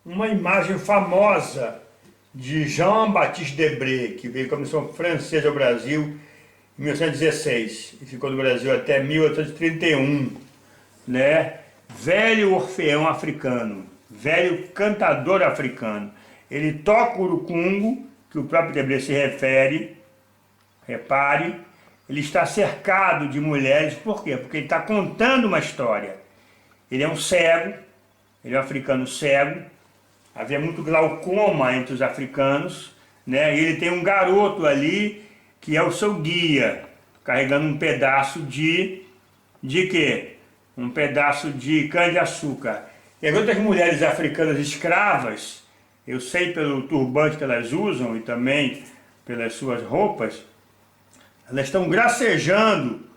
uma imagem famosa de Jean-Baptiste Debré, que veio com a missão francesa ao Brasil em 1916 e ficou no Brasil até 1831, né? Velho orfeão africano, velho cantador africano. Ele toca o urucungo, que o próprio Debré se refere, repare, ele está cercado de mulheres, por quê? Porque ele está contando uma história. Ele é um cego, ele é um africano cego, havia muito glaucoma entre os africanos, né? E ele tem um garoto ali que é o seu guia, carregando um pedaço de quê? Um pedaço de cana-de-açúcar. E as outras mulheres africanas escravas, eu sei pelo turbante que elas usam e também pelas suas roupas, elas estão gracejando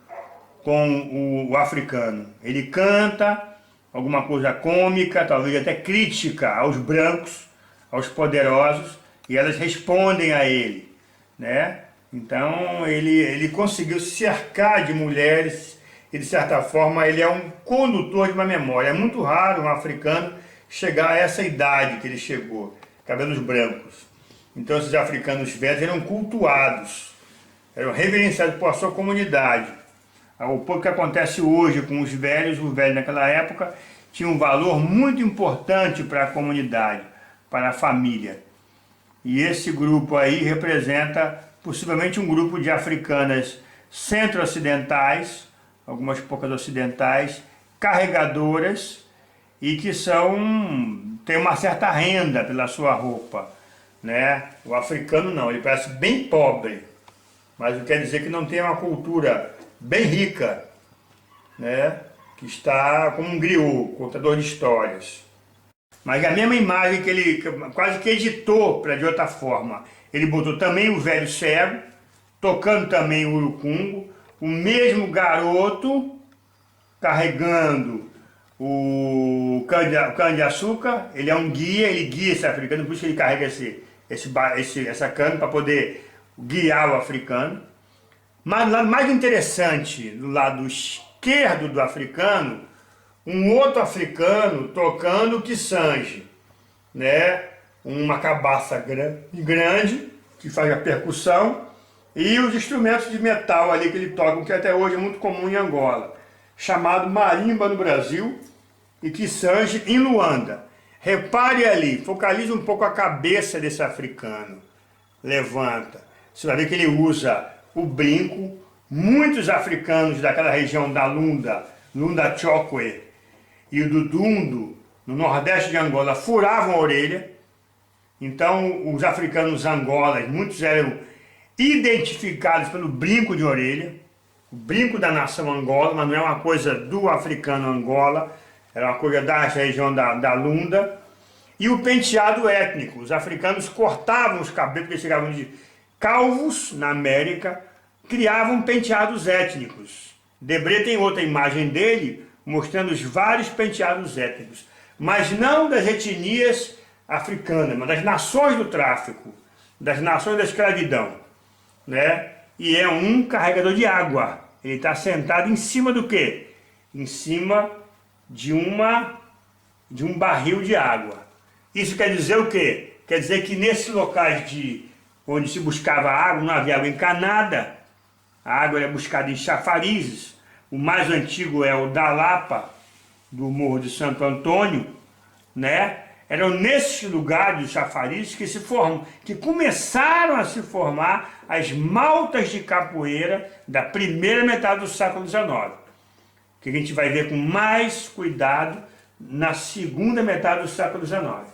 com o africano. Ele canta alguma coisa cômica, talvez até crítica aos brancos, aos poderosos, e elas respondem a ele, né? Então ele conseguiu se cercar de mulheres e de certa forma ele é um condutor de uma memória. É muito raro um africano chegar a essa idade que ele chegou, cabelos brancos. Então esses africanos velhos eram cultuados, eram reverenciados por sua comunidade. O pouco que acontece hoje com os velhos naquela época tinha um valor muito importante para a comunidade, para a família. E esse grupo aí representa possivelmente um grupo de africanas centro-ocidentais, algumas poucas ocidentais, carregadoras e que têm uma certa renda pela sua roupa, né? O africano não, ele parece bem pobre, mas não quer dizer que não tem uma cultura bem rica, né? Que está como um griot, contador de histórias. Mas a mesma imagem que ele quase que editou de outra forma. Ele botou também o velho cego, tocando também o urucungo, o mesmo garoto carregando o cana-de-açúcar. Ele é um guia, ele guia esse africano, por isso que ele carrega essa cana para poder guiar o africano. Mas o lado mais interessante, do lado esquerdo do africano, um outro africano tocando quisange, né? Uma cabaça grande que faz a percussão e os instrumentos de metal ali que ele toca, que até hoje é muito comum em Angola, chamado marimba no Brasil e quisange em Luanda. Repare ali, focalize um pouco a cabeça desse africano, levanta, você vai ver que ele usa o brinco. Muitos africanos daquela região da Lunda Chokwe e o do Dundu, no nordeste de Angola, furavam a orelha. Então os africanos angolas, muitos eram identificados pelo brinco de orelha, o brinco da nação Angola, mas não é uma coisa do africano Angola, era uma coisa da região da Lunda. E o penteado étnico, os africanos cortavam os cabelos, porque chegavam de calvos na América, criavam penteados étnicos. Debré tem outra imagem dele mostrando os vários penteados étnicos, mas não das etnias africanas, mas das nações do tráfico, das nações da escravidão, né? E é um carregador de água. Ele está sentado em cima do quê? Em cima de um barril de água. Isso quer dizer o quê? Quer dizer que nesses locais onde se buscava água, não havia água encanada. A água era buscada em chafarizes. O mais antigo é o da Lapa, do Morro de Santo Antônio, né? Eram nesses lugares de chafarizes que começaram a se formar as maltas de capoeira da primeira metade do século XIX, que a gente vai ver com mais cuidado na segunda metade do século XIX.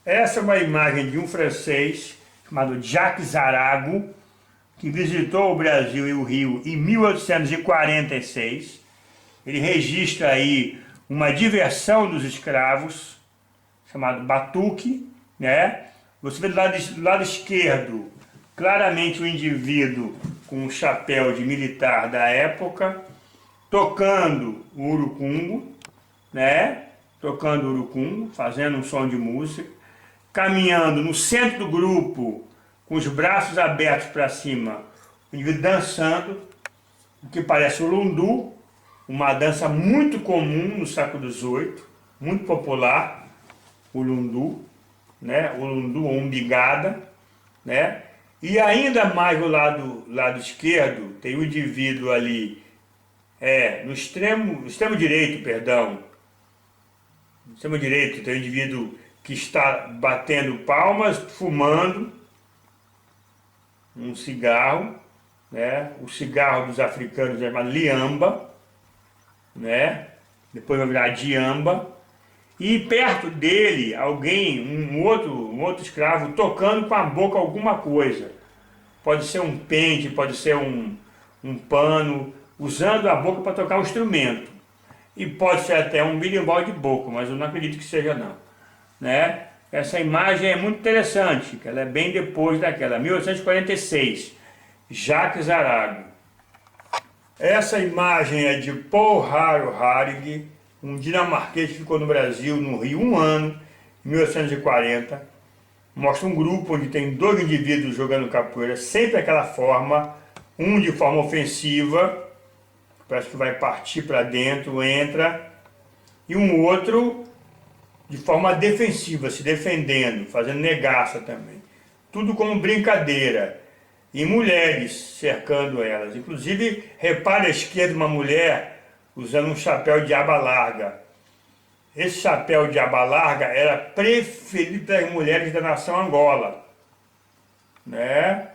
Essa é uma imagem de um francês chamado Jacques Arago, que visitou o Brasil e o Rio em 1846. Ele registra aí uma diversão dos escravos, chamado batuque, né? Você vê do lado esquerdo, claramente o indivíduo com um chapéu de militar da época, tocando o urucungo, né? Tocando o urucungo, fazendo um som de música, caminhando no centro do grupo, com os braços abertos para cima, o indivíduo dançando, o que parece o lundu, uma dança muito comum no século XVIII, muito popular, Ulundu, né? Ulundu ou umbigada, né? E ainda mais do lado esquerdo, tem um indivíduo ali, no extremo direito, perdão, no extremo direito tem um indivíduo que está batendo palmas, fumando um cigarro, né? O cigarro dos africanos é chamado liamba, né? Depois vai virar diamba. E perto dele, alguém, um outro escravo, tocando com a boca alguma coisa. Pode ser um pente, pode ser um pano, usando a boca para tocar um instrumento. E pode ser até um berimbau de boca, mas eu não acredito que seja não. Né? Essa imagem é muito interessante, que ela é bem depois daquela, 1846, Jacques Arago. Essa imagem é de Paul Haro Haring, um dinamarquês que ficou no Brasil, no Rio, um ano, em 1840. Mostra um grupo onde tem dois indivíduos jogando capoeira, sempre daquela forma, um de forma ofensiva, parece que vai partir para dentro, entra, e um outro de forma defensiva, se defendendo, fazendo negaça também. Tudo como brincadeira. E mulheres cercando elas. Inclusive, repare à esquerda uma mulher usando um chapéu de aba larga. Esse chapéu de aba larga era preferido pelas mulheres da nação Angola. Né?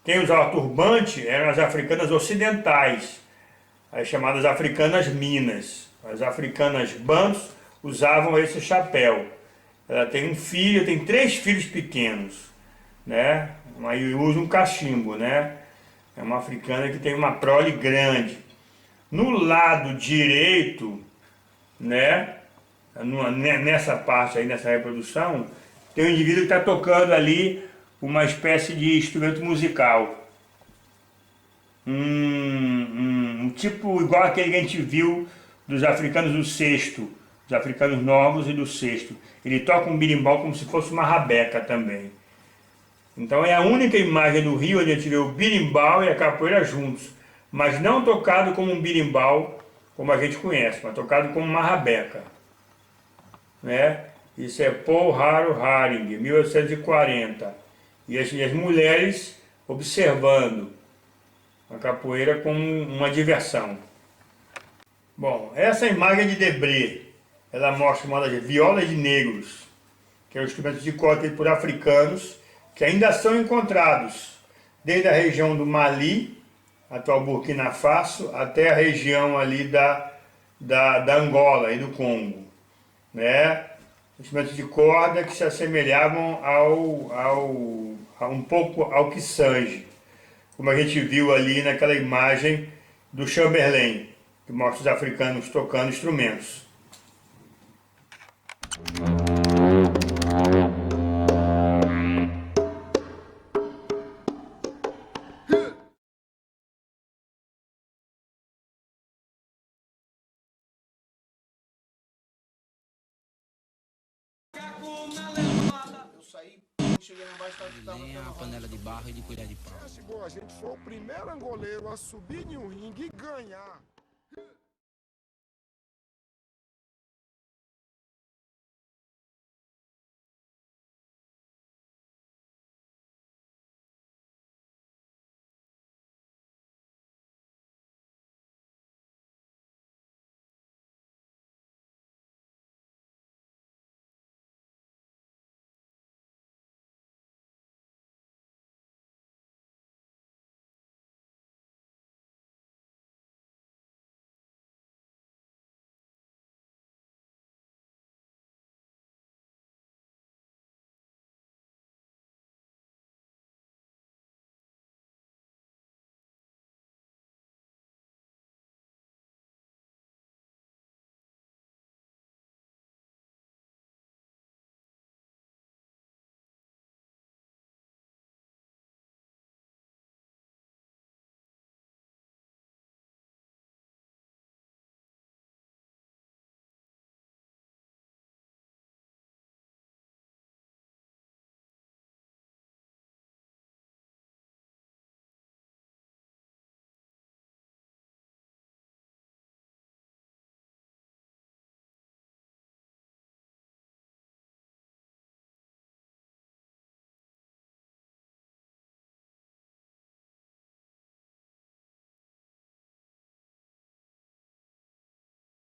Quem usava turbante eram as africanas ocidentais, as chamadas africanas minas. As africanas bantos usavam esse chapéu. Ela tem um filho, tem 3 filhos pequenos, né? Aí usa um cachimbo, né? É uma africana que tem uma prole grande. No lado direito, né? Nessa parte aí, nessa reprodução, tem um indivíduo que está tocando ali uma espécie de instrumento musical. Um tipo igual aquele que a gente viu dos africanos do sexto, dos africanos novos e do sexto. Ele toca um berimbau como se fosse uma rabeca também. Então é a única imagem do Rio onde a gente vê o berimbau e a capoeira juntos, mas não tocado como um berimbau como a gente conhece, mas tocado como uma rabeca. Né? Isso é Paul Haro Haring, 1840. E as mulheres observando a capoeira como uma diversão. Bom, essa imagem de Debré, ela mostra uma das violas de negros, que é o instrumento de corda por africanos, que ainda são encontrados desde a região do Mali, atual Burkina Faso, até a região ali da Angola e do Congo. Né? Instrumentos de corda que se assemelhavam um pouco ao quisange, como a gente viu ali naquela imagem do Chamberlain, que mostra os africanos tocando instrumentos. Cheguei lá embaixo, nem a panela de barro e de colher de pau. A gente foi o primeiro angoleiro a subir em um ringue e ganhar.